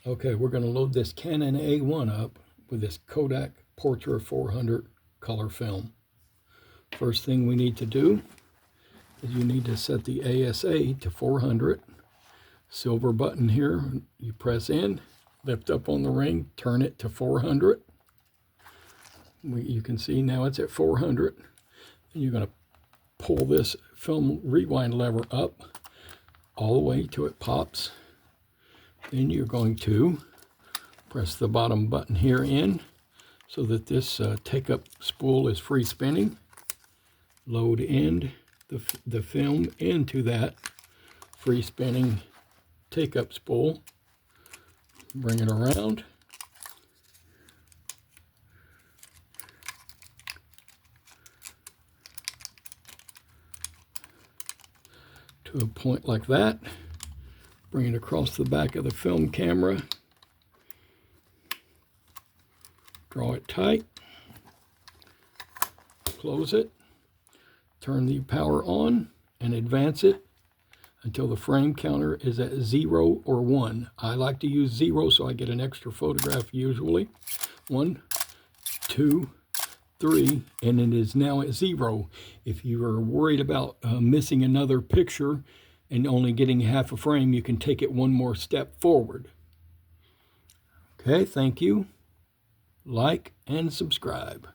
Okay, we're going to load this Canon A1 up with this Kodak Portra 400 color film. First thing we need to do is you need to set the ASA to 400. Silver button here, you press in, lift up on the ring, turn it to 400. You can see now it's at 400. And you're going to pull this film rewind lever up all the way till it pops. Then you're going to press the bottom button here in so that this take-up spool is free spinning. Load in the film into that free spinning take-up spool. Bring it around. To a point like that. Bring it across the back of the film camera. Draw it tight. Close it. Turn the power on and advance it until the frame counter is at 0 or 1. I like to use 0 so I get an extra photograph usually. 1, 2, 3, and it is now at 0. If you are worried about missing another picture and only getting half a frame, you can take it one more step forward. Okay, thank you. Like and subscribe.